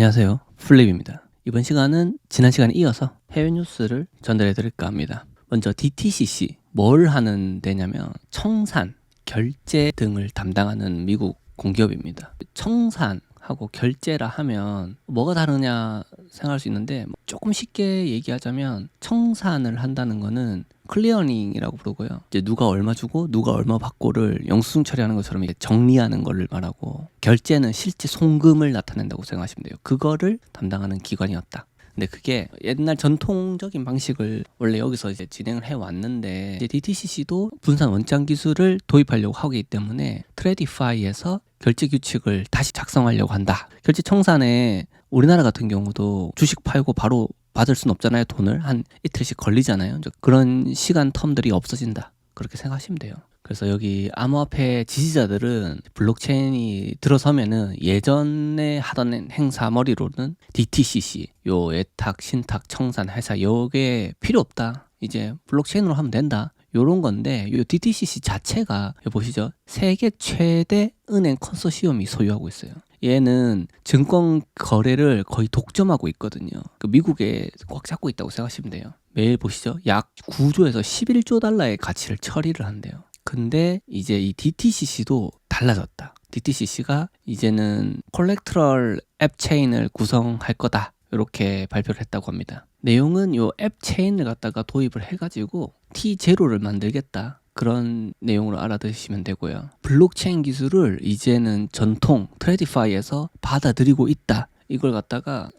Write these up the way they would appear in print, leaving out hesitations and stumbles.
안녕하세요. 플립입니다. 이번 시간은 지난 시간에 이어서 해외 뉴스를 전달해 드릴까 합니다. 먼저 DTCC, 뭘 하는 데냐면 청산, 결제 등을 담당하는 미국 공기업입니다. 청산하고 결제라 하면 뭐가 다르냐 생각할 수 있는데, 조금 쉽게 얘기하자면 청산을 한다는 거는 클리어링이라고 부르고요. 이제 누가 얼마 주고 누가 얼마 받고를 영수증 처리하는 것처럼 정리하는 거를 말하고, 결제는 실제 송금을 나타낸다고 생각하시면 돼요. 그거를 담당하는 기관이었다. 근데 그게 옛날 전통적인 방식을 원래 여기서 이제 진행을 해 왔는데, 이제 DTCC도 분산 원장 기술을 도입하려고 하기 때문에 트레디파이에서 결제 규칙을 다시 작성하려고 한다. 결제 청산에 우리나라 같은 경우도 주식 팔고 바로 받을 순 없잖아요. 돈을 한 이틀씩 걸리잖아요. 그런 시간 텀들이 없어진다, 그렇게 생각하시면 돼요. 그래서 여기 암호화폐 지지자들은 블록체인이 들어서면은 예전에 하던 행사 머리로는 DTCC, 요 예탁, 신탁, 청산, 회사 요게 필요 없다, 이제 블록체인으로 하면 된다, 요런 건데, 요 DTCC 자체가 보시죠, 세계 최대 은행 컨소시엄이 소유하고 있어요. 얘는 증권 거래를 거의 독점하고 있거든요. 미국에 꽉 잡고 있다고 생각하시면 돼요. 매일 보시죠, 약 9조에서 11조 달러의 가치를 처리를 한대요. 근데 이제 이 DTCC도 달라졌다. DTCC가 이제는 콜렉트럴 앱 체인을 구성할 거다, 이렇게 발표를 했다고 합니다. 내용은 요 앱 체인을 갖다가 도입을 해가지고 T0를 만들겠다, 그런 내용으로 알아두시면 되고요. 블록체인 기술을 이제는 전통 트레디파이에서 받아들이고 있다, 이걸 갖다가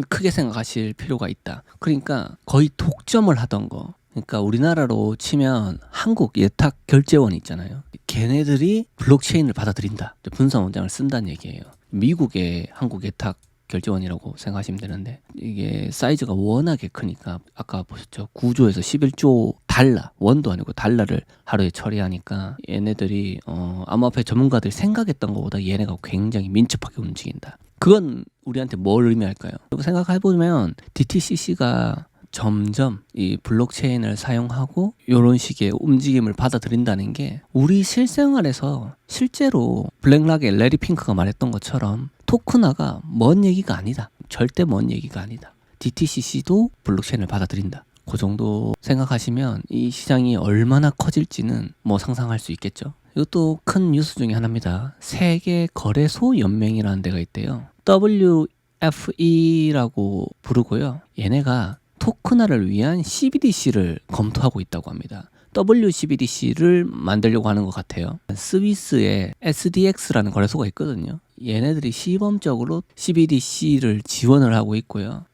크게 생각하실 필요가 있다. 그러니까 거의 독점을 하던 거, 그러니까 우리나라로 치면 한국 예탁 결제원 있잖아요. 걔네들이 블록체인을 받아들인다, 분산 원장을 쓴다는 얘기예요. 미국의 한국 예탁 결제원이라고 생각하시면 되는데, 이게 사이즈가 워낙에 크니까 아까 보셨죠, 9조에서 11조 달러, 원도 아니고 달러를 하루에 처리하니까 얘네들이 암호화폐 전문가들이 생각했던 것보다 얘네가 굉장히 민첩하게 움직인다. 그건 우리한테 뭘 의미할까요? 생각해보면 DTCC가 점점 이 블록체인을 사용하고 이런 식의 움직임을 받아들인다는 게, 우리 실생활에서 실제로 블랙락의 레리 핑크가 말했던 것처럼 토큰화가 먼 얘기가 아니다. 절대 먼 얘기가 아니다. DTCC도 블록체인을 받아들인다. 그 정도 생각하시면 이 시장이 얼마나 커질지는 뭐 상상할 수 있겠죠. 이것도 큰 뉴스 중에 하나입니다. 세계 거래소 연맹이라는 데가 있대요. WFE라고 부르고요. 얘네가 토큰화를 위한 CBDC를 검토하고 있다고 합니다. WCBDC를 만들려고 하는 것 같아요. 스위스에 SDX라는 거래소가 있거든요. 얘네들이 시범적으로 CBDC를 지원을 하고 있고요.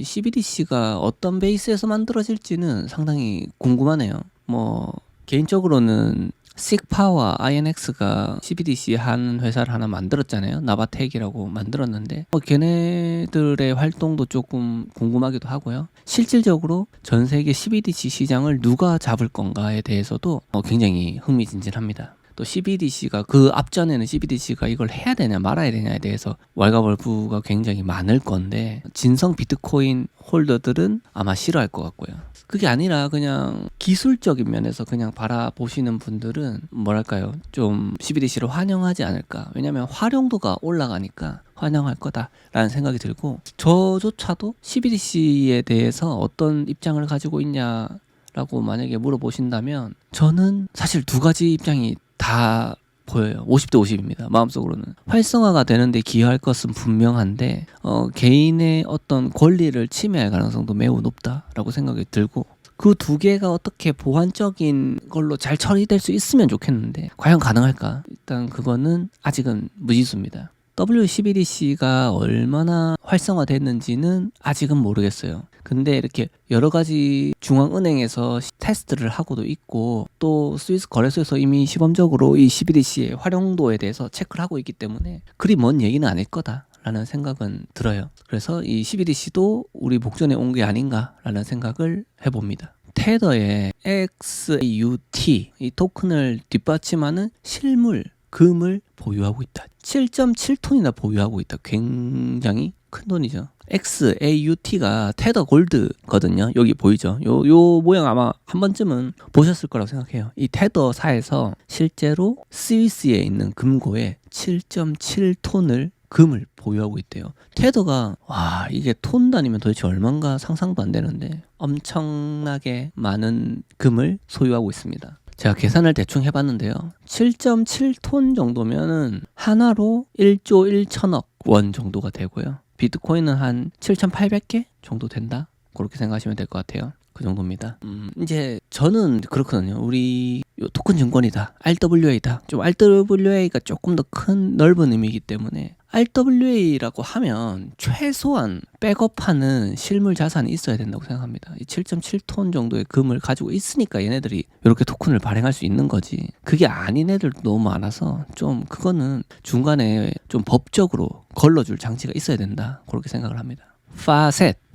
CBDC가 어떤 베이스에서 만들어질지는 상당히 궁금하네요. 뭐 개인적으로는 식파와 INX가 CBDC 한 회사를 하나 만들었잖아요. 나바텍이라고 만들었는데, 걔네들의 활동도 조금 궁금하기도 하고요. 실질적으로 전 세계 CBDC 시장을 누가 잡을 건가에 대해서도 굉장히 흥미진진합니다. 또 CBDC가 그 앞전에는 CBDC가 이걸 해야 되냐 말아야 되냐에 대해서 왈가왈부가 굉장히 많을 건데, 진성 비트코인 홀더들은 아마 싫어할 것 같고요. 그게 아니라 그냥 기술적인 면에서 그냥 바라보시는 분들은 뭐랄까요, 좀 CBDC를 환영하지 않을까. 왜냐면 활용도가 올라가니까 환영할 거다라는 생각이 들고, 저조차도 CBDC에 대해서 어떤 입장을 가지고 있냐라고 만약에 물어보신다면, 저는 사실 두 가지 입장이 다 보여요. 50대 50입니다. 마음속으로는 활성화가 되는데 기여할 것은 분명한데, 개인의 어떤 권리를 침해할 가능성도 매우 높다라고 생각이 들고, 그 두 개가 어떻게 보완적인 걸로 잘 처리될 수 있으면 좋겠는데 과연 가능할까? 일단 그거는 아직은 무지수입니다. WCBDC가 얼마나 활성화됐는지는 아직은 모르겠어요. 근데 이렇게 여러 가지 중앙은행에서 테스트를 하고도 있고, 또 스위스 거래소에서 이미 시범적으로 이 CBDC의 활용도에 대해서 체크를 하고 있기 때문에 그리 먼 얘기는 아닐 거다라는 생각은 들어요. 그래서 이 CBDC도 우리 목전에 온 게 아닌가라는 생각을 해봅니다. 테더의 XAUT, 이 토큰을 뒷받침하는 실물, 금을 보유하고 있다. 7.7톤이나 보유하고 있다. 굉장히 큰 돈이죠. XAUT가 테더 골드거든요. 여기 보이죠? 요 모양 아마 한 번쯤은 보셨을 거라고 생각해요. 이 테더사에서 실제로 스위스에 있는 금고에 7.7톤을 금을 보유하고 있대요. 테더가 와 이게 톤 단위면 도대체 얼마인가 상상도 안 되는데 엄청나게 많은 금을 소유하고 있습니다. 제가 계산을 대충 해봤는데요. 7.7톤 정도면은 하나로 1조 1천억 원 정도가 되고요. 비트코인은 한 7,800개 정도 된다. 그렇게 생각하시면 될 것 같아요. 그 정도입니다. 이제 저는 그렇거든요. 우리 토큰 증권이다. RWA다. 좀 RWA가 조금 더 큰 넓은 의미이기 때문에 RWA라고 하면 최소한 백업하는 실물 자산이 있어야 된다고 생각합니다. 이 7.7톤 정도의 금을 가지고 있으니까 얘네들이 이렇게 토큰을 발행할 수 있는 거지. 그게 아닌 애들도 너무 많아서 좀 그거는 중간에 좀 법적으로 걸러줄 장치가 있어야 된다. 그렇게 생각을 합니다.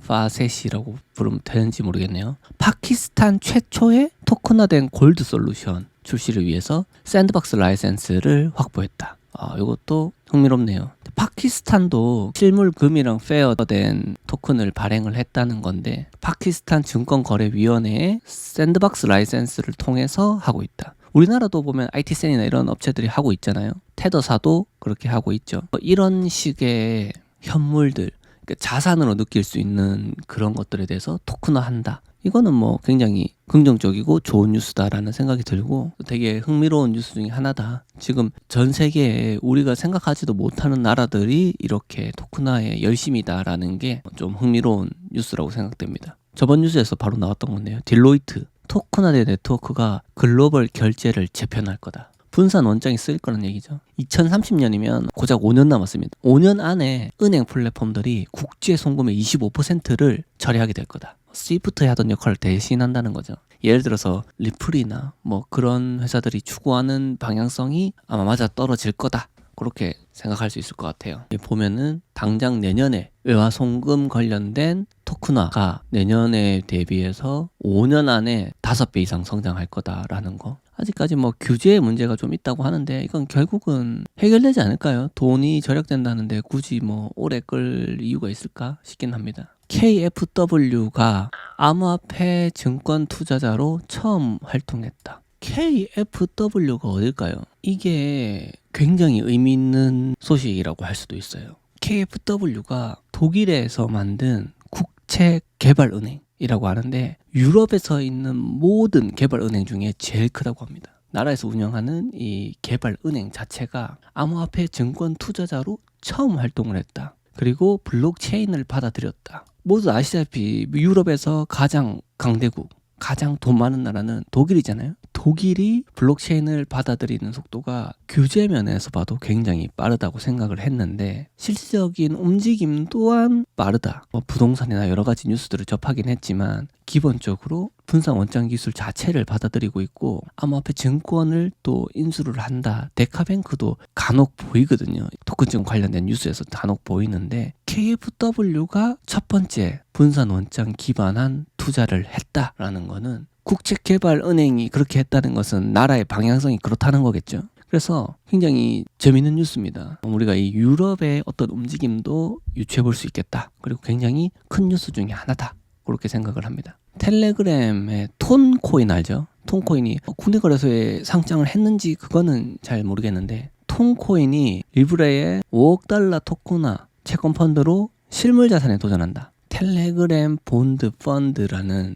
파셋이라고 부르면 되는지 모르겠네요. 파키스탄 최초의 토큰화된 골드 솔루션 출시를 위해서 샌드박스 라이센스를 확보했다. 이것도 흥미롭네요. 파키스탄도 실물금이랑 페어된 토큰을 발행을 했다는 건데 파키스탄 증권거래위원회의 샌드박스 라이센스를 통해서 하고 있다. 우리나라도 보면 IT센이나 이런 업체들이 하고 있잖아요. 테더사도 그렇게 하고 있죠. 이런 식의 현물들, 자산으로 느낄 수 있는 그런 것들에 대해서 토큰화한다. 이거는 뭐 굉장히 긍정적이고 좋은 뉴스다라는 생각이 들고 되게 흥미로운 뉴스 중에 하나다. 지금 전 세계에 우리가 생각하지도 못하는 나라들이 이렇게 토큰화에 열심이다라는 게 좀 흥미로운 뉴스라고 생각됩니다. 저번 뉴스에서 바로 나왔던 건데요. 딜로이트 토큰화된 네트워크가 글로벌 결제를 재편할 거다. 분산 원장이 쓰일 거란 얘기죠. 2030년이면 고작 5년 남았습니다. 5년 안에 은행 플랫폼들이 국제 송금의 25%를 처리하게 될 거다. 스위프트에 하던 역할을 대신한다는 거죠. 예를 들어서 리플이나 뭐 그런 회사들이 추구하는 방향성이 아마 맞아 떨어질 거다. 그렇게 생각할 수 있을 것 같아요. 보면은 당장 내년에 외화 송금 관련된 토큰화가 내년에 대비해서 5년 안에 5배 이상 성장할 거다라는 거. 아직까지 뭐 규제의 문제가 좀 있다고 하는데 이건 결국은 해결되지 않을까요? 돈이 절약된다는데 굳이 뭐 오래 끌 이유가 있을까 싶긴 합니다. KFW가 암호화폐 증권 투자자로 처음 활동했다. KFW가 어딜까요? 이게 굉장히 의미 있는 소식이라고 할 수도 있어요. KFW가 독일에서 만든 국채개발은행이라고 하는데 유럽에서 있는 모든 개발은행 중에 제일 크다고 합니다. 나라에서 운영하는 이 개발은행 자체가 암호화폐 증권 투자자로 처음 활동을 했다. 그리고 블록체인을 받아들였다. 모두 아시다시피 유럽에서 가장 강대국, 가장 돈 많은 나라는 독일이잖아요. 독일이 블록체인을 받아들이는 속도가 규제 면에서 봐도 굉장히 빠르다고 생각을 했는데 실질적인 움직임 또한 빠르다. 부동산이나 여러 가지 뉴스들을 접하긴 했지만 기본적으로 분산 원장 기술 자체를 받아들이고 있고 암호화폐 증권을 또 인수를 한다. 데카뱅크도 간혹 보이거든요. 토큰증 관련된 뉴스에서 간혹 보이는데 KFW가 첫 번째 분산 원장 기반한 투자를 했다라는 거는 국책개발은행이 그렇게 했다는 것은 나라의 방향성이 그렇다는 거겠죠. 그래서 굉장히 재미있는 뉴스입니다. 우리가 이 유럽의 어떤 움직임도 유추해 볼 수 있겠다. 그리고 굉장히 큰 뉴스 중에 하나다. 그렇게 생각을 합니다. 텔레그램의 톤코인 알죠? 톤코인이 국내 거래소에 상장을 했는지 그거는 잘 모르겠는데 톤코인이 리브레의 5억 달러 토큰화 채권 펀드로 실물 자산에 도전한다. 텔레그램 본드 펀드라는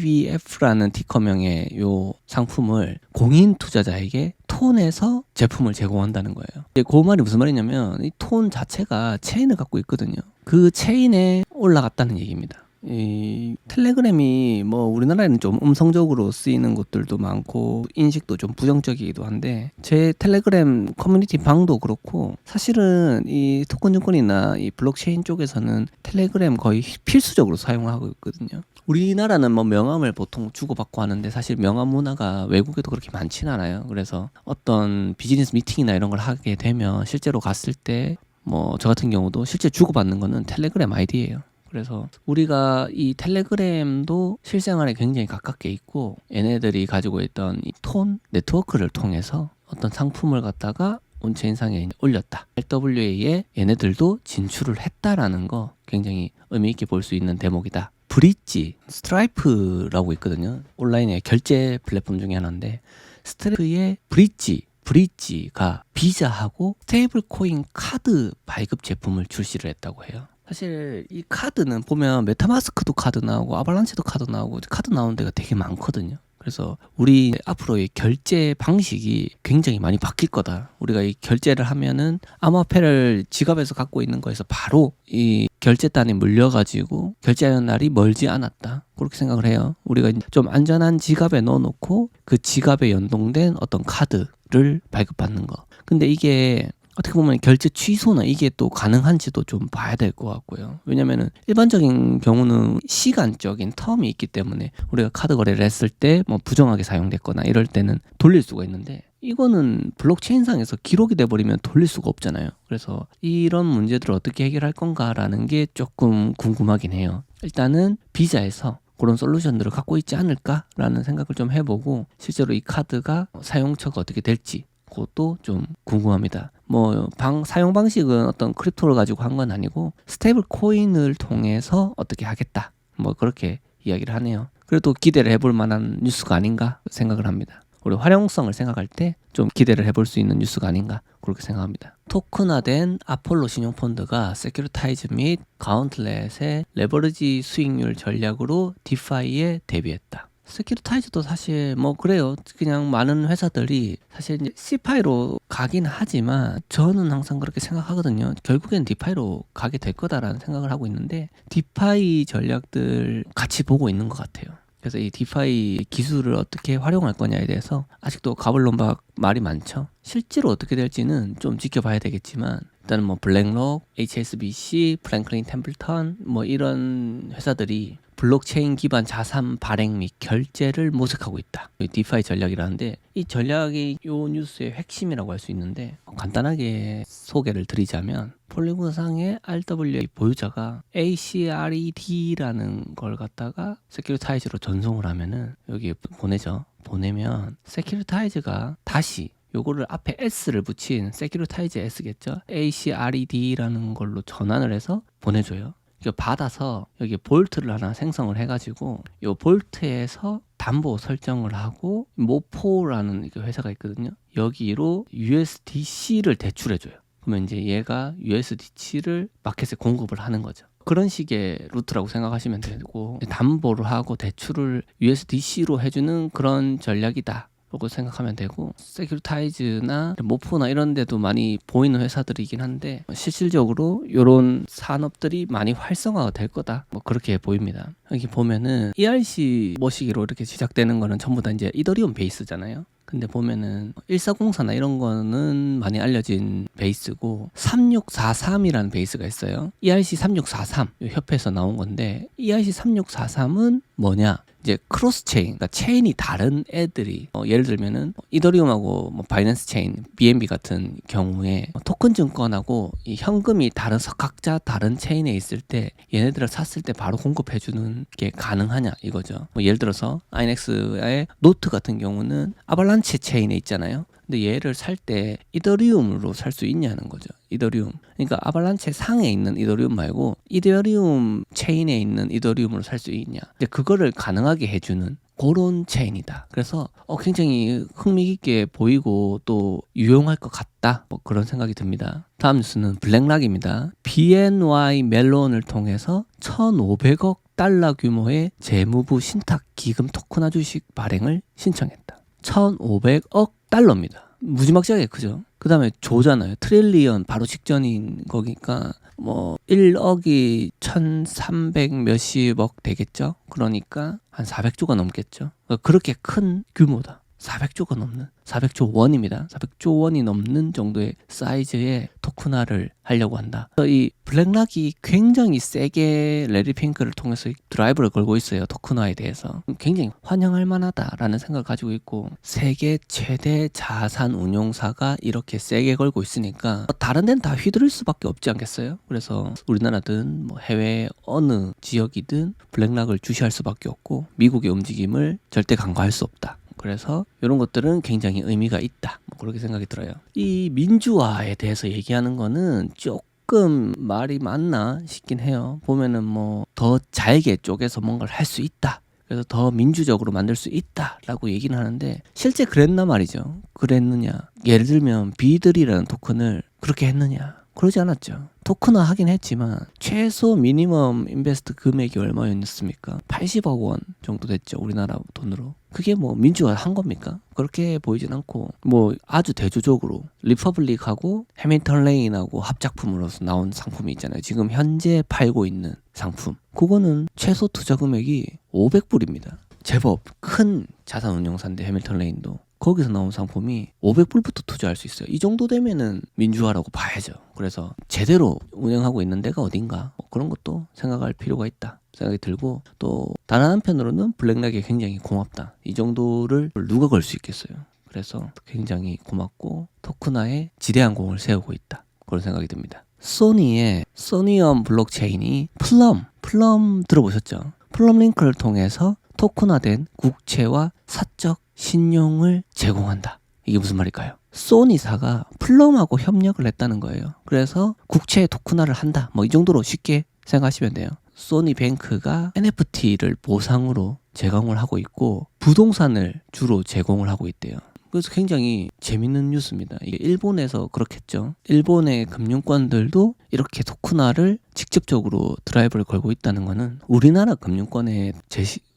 TVF라는 티커명의 요 상품을 공인 투자자에게 톤에서 제품을 제공한다는 거예요. 그 말이 무슨 말이냐면 이 톤 자체가 체인을 갖고 있거든요. 그 체인에 올라갔다는 얘기입니다. 이 텔레그램이 뭐 우리나라에는 좀 음성적으로 쓰이는 곳들도 많고 인식도 좀 부정적이기도 한데 제 텔레그램 커뮤니티 방도 그렇고 사실은 이 토큰 증권이나 이 블록체인 쪽에서는 텔레그램 거의 필수적으로 사용하고 있거든요. 우리나라는 뭐 명함을 보통 주고받고 하는데 사실 명함 문화가 외국에도 그렇게 많지는 않아요. 그래서 어떤 비즈니스 미팅이나 이런 걸 하게 되면 실제로 갔을 때 뭐 저 같은 경우도 실제 주고받는 거는 텔레그램 아이디예요. 그래서 우리가 이 텔레그램도 실생활에 굉장히 가깝게 있고 얘네들이 가지고 있던 이 톤 네트워크를 통해서 어떤 상품을 갖다가 온체인상에 올렸다. RWA에 얘네들도 진출을 했다라는 거 굉장히 의미 있게 볼 수 있는 대목이다. 브릿지, 스트라이프라고 있거든요. 온라인의 결제 플랫폼 중에 하나인데 스트라이프의 브릿지 브릿지가 비자하고 스테이블 코인 카드 발급 제품을 출시를 했다고 해요. 사실 이 카드는 보면 메타마스크도 카드 나오고 아발란체도 카드 나오고 카드 나오는 데가 되게 많거든요. 그래서 우리 앞으로의 결제 방식이 굉장히 많이 바뀔 거다. 우리가 이 결제를 하면은 암호화폐를 지갑에서 갖고 있는 거에서 바로 이 결제단에 물려가지고 결제하는 날이 멀지 않았다. 그렇게 생각을 해요. 우리가 좀 안전한 지갑에 넣어놓고 그 지갑에 연동된 어떤 카드를 발급받는 거. 근데 이게 어떻게 보면 결제 취소나 이게 또 가능한지도 좀 봐야 될 것 같고요. 왜냐면은 일반적인 경우는 시간적인 텀이 있기 때문에 우리가 카드 거래를 했을 때 뭐 부정하게 사용됐거나 이럴 때는 돌릴 수가 있는데 이거는 블록체인상에서 기록이 돼버리면 돌릴 수가 없잖아요. 그래서 이런 문제들을 어떻게 해결할 건가라는 게 조금 궁금하긴 해요. 일단은 비자에서 그런 솔루션들을 갖고 있지 않을까라는 생각을 좀 해보고 실제로 이 카드가 사용처가 어떻게 될지 그것도 좀 궁금합니다. 뭐 사용 방식은 어떤 크립토를 가지고 한 건 아니고 스테이블 코인을 통해서 어떻게 하겠다. 뭐 그렇게 이야기를 하네요. 그래도 기대를 해볼 만한 뉴스가 아닌가 생각을 합니다. 우리 활용성을 생각할 때 좀 기대를 해볼 수 있는 뉴스가 아닌가 그렇게 생각합니다. 토큰화된 아폴로 신용펀드가 세큐리타이즈 및 가운틀렛의 레버리지 수익률 전략으로 디파이에 대비했다. 세큐리타이즈도 사실 뭐 그래요. 그냥 많은 회사들이 사실 이제 CFI로 가긴 하지만 저는 항상 그렇게 생각하거든요. 결국엔 디파이로 가게 될 거다라는 생각을 하고 있는데 디파이 전략들 같이 보고 있는 것 같아요. 그래서 이 디파이 기술을 어떻게 활용할 거냐에 대해서 아직도 가불론박 말이 많죠. 실제로 어떻게 될지는 좀 지켜봐야 되겠지만 일단은 뭐 블랙록, HSBC, 프랭클린 템플턴 뭐 이런 회사들이 블록체인 기반 자산 발행 및 결제를 모색하고 있다. 디파이 전략이라는데 이 전략이 요 뉴스의 핵심이라고 할 수 있는데 간단하게 소개를 드리자면 폴리곤상의 RWA 보유자가 ACRED라는 걸 갖다가 세큐리타이즈로 전송을 하면은 여기 보내죠. 보내면 세큐리타이즈가 다시 요거를 앞에 S를 붙인 세큐리타이즈 S겠죠. ACRED라는 걸로 전환을 해서 보내줘요. 이거 받아서 여기 볼트를 하나 생성을 해가지고 요 볼트에서 담보 설정을 하고 모포라는 회사가 있거든요. 여기로 USDC를 대출해줘요. 그러면 이제 얘가 USDC를 마켓에 공급을 하는 거죠. 그런 식의 루트라고 생각하시면 되고 담보를 하고 대출을 USDC로 해주는 그런 전략이다. 라고 생각하면 되고 세큐리타이즈나 모포나 이런 데도 많이 보이는 회사들이긴 한데 실질적으로 이런 산업들이 많이 활성화가 될 거다 뭐 그렇게 보입니다. 여기 보면은 ERC 모시기로 이렇게 시작되는 거는 전부 다 이제 이더리움 베이스잖아요. 근데 보면은 1404나 이런 거는 많이 알려진 베이스고 3643이라는 베이스가 있어요. ERC 3643 협회에서 나온 건데 ERC 3643은 뭐냐? 이제 크로스 체인, 그러니까 체인이 다른 애들이 예를 들면은 이더리움하고 뭐 바이낸스 체인, BNB 같은 경우에 토큰 증권하고 이 현금이 다른 각자 다른 체인에 있을 때 얘네들을 샀을 때 바로 공급해주는 게 가능하냐 이거죠. 뭐 예를 들어서 아이넥스의 노트 같은 경우는 아발란체 체인에 있잖아요. 근데 얘를 살 때 이더리움으로 살 수 있냐는 거죠. 이더리움. 그러니까 아발란체 상에 있는 이더리움 말고 이더리움 체인에 있는 이더리움으로 살 수 있냐. 근데 그거를 가능하게 해주는 그런 체인이다. 그래서 굉장히 흥미있게 보이고 또 유용할 것 같다. 뭐 그런 생각이 듭니다. 다음 뉴스는 블랙락입니다. BNY 멜론을 통해서 1,500억 달러 규모의 재무부 신탁 기금 토큰화 주식 발행을 신청했다. 1,500억 달러입니다. 무지막지하게 크죠. 그 다음에 조잖아요. 트릴리언 바로 직전인 거니까 뭐 1억이 1,300 몇십억 되겠죠. 그러니까 한 400조가 넘겠죠. 그렇게 큰 규모다. 400조가 넘는 400조 원입니다. 400조 원이 넘는 정도의 사이즈의 토큰화를 하려고 한다. 이 블랙락이 굉장히 세게 레리 핑크를 통해서 드라이브를 걸고 있어요. 토큰화에 대해서 굉장히 환영할 만하다라는 생각을 가지고 있고 세계 최대 자산 운용사가 이렇게 세게 걸고 있으니까 다른 데는 다 휘두를 수밖에 없지 않겠어요? 그래서 우리나라든 뭐 해외 어느 지역이든 블랙락을 주시할 수밖에 없고 미국의 움직임을 절대 간과할 수 없다. 그래서 이런 것들은 굉장히 의미가 있다. 뭐 그렇게 생각이 들어요. 이 민주화에 대해서 얘기하는 거는 조금 말이 맞나 싶긴 해요. 보면은 뭐 더 잘게 쪼개서 뭔가를 할 수 있다. 그래서 더 민주적으로 만들 수 있다라고 얘기는 하는데 실제 그랬나 말이죠. 그랬느냐. 예를 들면 비들이라는 토큰을 그렇게 했느냐. 그러지 않았죠. 토큰화 하긴 했지만 최소 미니멈 인베스트 금액이 얼마였습니까? 80억 원 정도 됐죠. 우리나라 돈으로. 그게 뭐 민주화한 겁니까? 그렇게 보이진 않고 뭐 아주 대조적으로 리퍼블릭하고 해밀턴 레인하고 합작품으로서 나온 상품이 있잖아요. 지금 현재 팔고 있는 상품. 그거는 최소 투자 금액이 500불입니다. 제법 큰 자산 운용사인데 해밀턴 레인도. 거기서 나온 상품이 500불부터 투자할 수 있어요. 이 정도 되면은 민주화라고 봐야죠. 그래서 제대로 운영하고 있는 데가 어딘가 그런 것도 생각할 필요가 있다 생각이 들고 또 다른 한편으로는 블랙락이 굉장히 고맙다. 이 정도를 누가 걸 수 있겠어요. 그래서 굉장히 고맙고 토큰화에 지대한 공을 세우고 있다. 그런 생각이 듭니다. 소니의 소니엄 블록체인이 플럼 들어보셨죠? 플럼 링크를 통해서 토큰화된 국채와 사적 신용을 제공한다. 이게 무슨 말일까요? 소니사가 플럼하고 협력을 했다는 거예요. 그래서 국채 토큰화를 한다. 뭐 이 정도로 쉽게 생각하시면 돼요. 소니뱅크가 NFT를 보상으로 제공을 하고 있고 부동산을 주로 제공을 하고 있대요. 그래서 굉장히 재밌는 뉴스입니다. 이게 일본에서 그렇겠죠. 일본의 금융권들도 이렇게 토큰화를 직접적으로 드라이브를 걸고 있다는 거는 우리나라 금융권에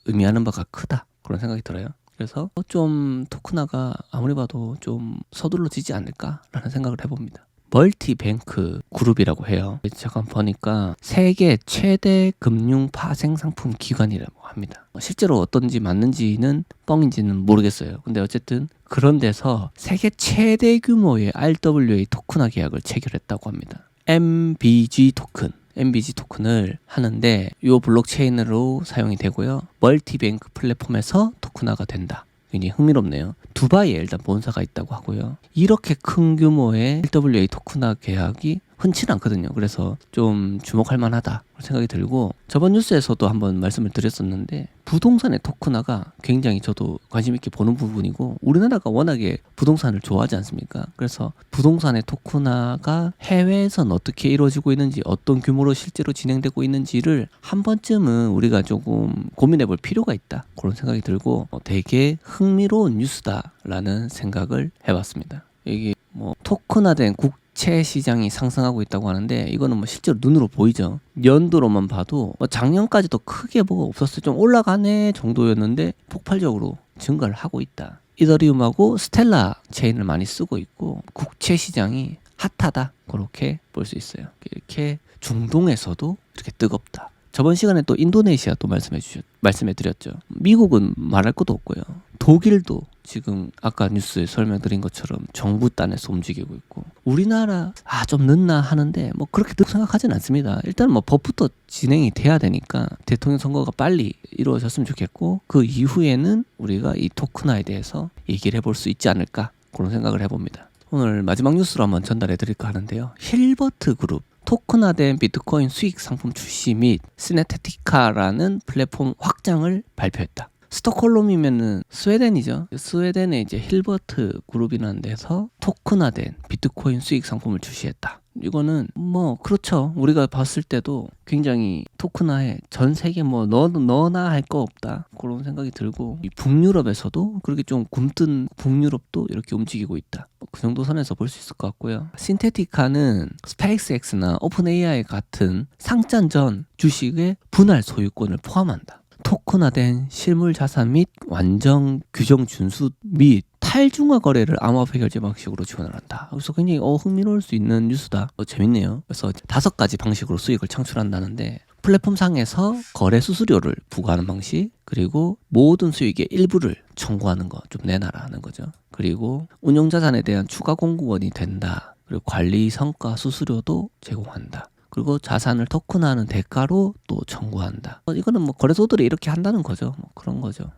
의미하는 바가 크다. 그런 생각이 들어요. 그래서 좀 토큰화가 아무리 봐도 좀 서둘러지지 않을까라는 생각을 해봅니다. 멀티뱅크 그룹이라고 해요. 잠깐 보니까 세계 최대 금융 파생 상품 기관이라고 합니다. 실제로 어떤지 맞는지는 뻥인지는 모르겠어요. 근데 어쨌든 그런 데서 세계 최대 규모의 RWA 토큰화 계약을 체결했다고 합니다. MBG 토큰을 하는데 이 블록체인으로 사용이 되고요. 멀티뱅크 플랫폼에서 토큰화가 된다. 굉장히 흥미롭네요. 두바이에 일단 본사가 있다고 하고요. 이렇게 큰 규모의 RWA 토큰화 계약이 흔치는 않거든요. 그래서 좀 주목할 만하다 생각이 들고 저번 뉴스에서도 한번 말씀을 드렸었는데 부동산의 토큰화가 굉장히 저도 관심 있게 보는 부분이고 우리나라가 워낙에 부동산을 좋아하지 않습니까? 그래서 부동산의 토큰화가 해외에선 어떻게 이루어지고 있는지 어떤 규모로 실제로 진행되고 있는지를 한 번쯤은 우리가 조금 고민해 볼 필요가 있다. 그런 생각이 들고 되게 흥미로운 뉴스다라는 생각을 해봤습니다. 이게 뭐 토큰화된 국채 시장이 상승하고 있다고 하는데 이거는 뭐 실제로 눈으로 보이죠. 연도로만 봐도 뭐 작년까지도 크게 뭐가 없었어요. 좀 올라가네 정도였는데 폭발적으로 증가를 하고 있다. 이더리움하고 스텔라 체인을 많이 쓰고 있고 국채 시장이 핫하다. 그렇게 볼 수 있어요. 이렇게 중동에서도 이렇게 뜨겁다. 저번 시간에 또 인도네시아 또 말씀해 드렸죠. 미국은 말할 것도 없고요. 독일도 지금 아까 뉴스에 설명드린 것처럼 정부 딴에서 움직이고 있고 우리나라 좀 늦나 하는데 뭐 그렇게 생각하진 않습니다. 일단 뭐 법부터 진행이 돼야 되니까 대통령 선거가 빨리 이루어졌으면 좋겠고 그 이후에는 우리가 이 토큰화에 대해서 얘기를 해볼 수 있지 않을까 그런 생각을 해봅니다. 오늘 마지막 뉴스로 한번 전달해 드릴까 하는데요. 힐버트 그룹 토큰화된 비트코인 수익 상품 출시 및 시네테티카라는 플랫폼 확장을 발표했다. 스톡홀름이면은 스웨덴이죠. 스웨덴의 이제 힐버트 그룹이라는 데서 토큰화된 비트코인 수익 상품을 출시했다. 이거는 뭐 그렇죠. 우리가 봤을 때도 굉장히 토큰화에 전 세계 뭐 너나 할 거 없다 그런 생각이 들고 이 북유럽에서도 그렇게 좀 굼뜬 북유럽도 이렇게 움직이고 있다. 그 정도 선에서 볼 수 있을 것 같고요. 신테티카는 스페이스X나 오픈 AI 같은 상장 전 주식의 분할 소유권을 포함한다. 토큰화된 실물 자산 및 완전 규정 준수 및 탈중화 거래를 암호화폐 결제 방식으로 지원을 한다. 그래서 굉장히 흥미로울 수 있는 뉴스다. 재밌네요. 그래서 5가지 방식으로 수익을 창출한다는데 플랫폼 상에서 거래 수수료를 부과하는 방식, 그리고 모든 수익의 일부를 청구하는 거 좀 내놔라는 거죠. 그리고 운용 자산에 대한 추가 공급원이 된다. 그리고 관리 성과 수수료도 제공한다. 그리고 자산을 토큰화하는 대가로 또 청구한다. 이거는 뭐 거래소들이 이렇게 한다는 거죠. 뭐 그런 거죠.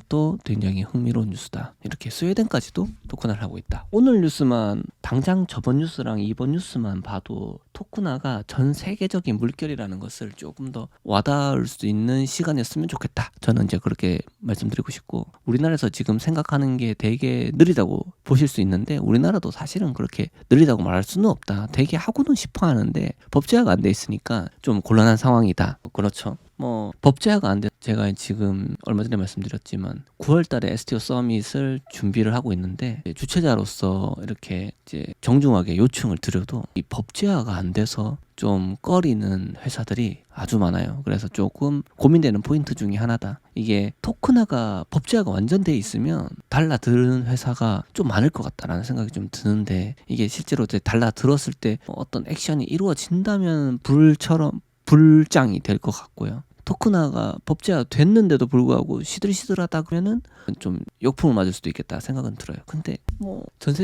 또 굉장히 흥미로운 뉴스다. 이렇게 스웨덴까지도 토큰화를 하고 있다. 오늘 뉴스만 당장 저번 뉴스랑 이번 뉴스만 봐도 토큰화가 전 세계적인 물결이라는 것을 조금 더 와닿을 수 있는 시간이었으면 좋겠다. 저는 이제 그렇게 말씀드리고 싶고 우리나라에서 지금 생각하는 게 되게 느리다고 보실 수 있는데 우리나라도 사실은 그렇게 느리다고 말할 수는 없다. 되게 하고는 싶어 하는데 법제화가 안 돼 있으니까 좀 곤란한 상황이다. 그렇죠. 뭐 법제화가 안 돼. 제가 지금 얼마 전에 말씀드렸지만 9월달에 STO 서밋을 준비를 하고 있는데 주최자로서 이렇게 이제 정중하게 요청을 드려도 이 법제화가 안 돼서 좀 꺼리는 회사들이 아주 많아요. 그래서 조금 고민되는 포인트 중에 하나다. 이게 토큰화가 법제화가 완전 돼 있으면 달라드는 회사가 좀 많을 것 같다라는 생각이 좀 드는데 이게 실제로 이제 달라들었을 때 어떤 액션이 이루어진다면 불장이 될 것 같고요. 토큰화가 법제화 됐는데도 불구하고 시들시들하다 그러면은 좀 욕품을 맞을 수도 있겠다 생각은 들어요. 근데 뭐 전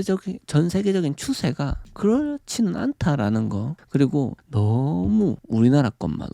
세계적인 추세가 그렇지는 않다라는 거, 그리고 너무 우리나라 것만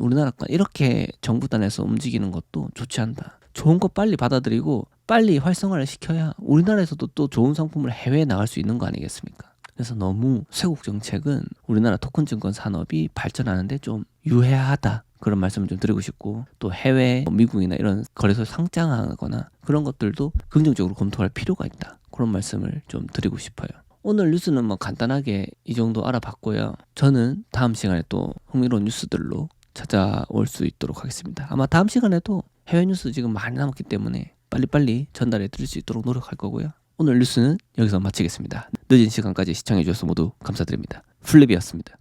이렇게 정부 단에서 움직이는 것도 좋지 않다. 좋은 거 빨리 받아들이고 빨리 활성화를 시켜야 우리나라에서도 또 좋은 상품을 해외에 나갈 수 있는 거 아니겠습니까? 그래서 너무 쇄국 정책은 우리나라 토큰 증권 산업이 발전하는데 좀 유해하다. 그런 말씀을 좀 드리고 싶고, 또 해외 미국이나 이런 거래소에 상장하거나 그런 것들도 긍정적으로 검토할 필요가 있다. 그런 말씀을 좀 드리고 싶어요. 오늘 뉴스는 뭐 간단하게 이 정도 알아봤고요. 저는 다음 시간에 또 흥미로운 뉴스들로 찾아올 수 있도록 하겠습니다. 아마 다음 시간에도 해외 뉴스 지금 많이 남았기 때문에 빨리빨리 전달해 드릴 수 있도록 노력할 거고요. 오늘 뉴스는 여기서 마치겠습니다. 늦은 시간까지 시청해 주셔서 모두 감사드립니다. 플립이었습니다.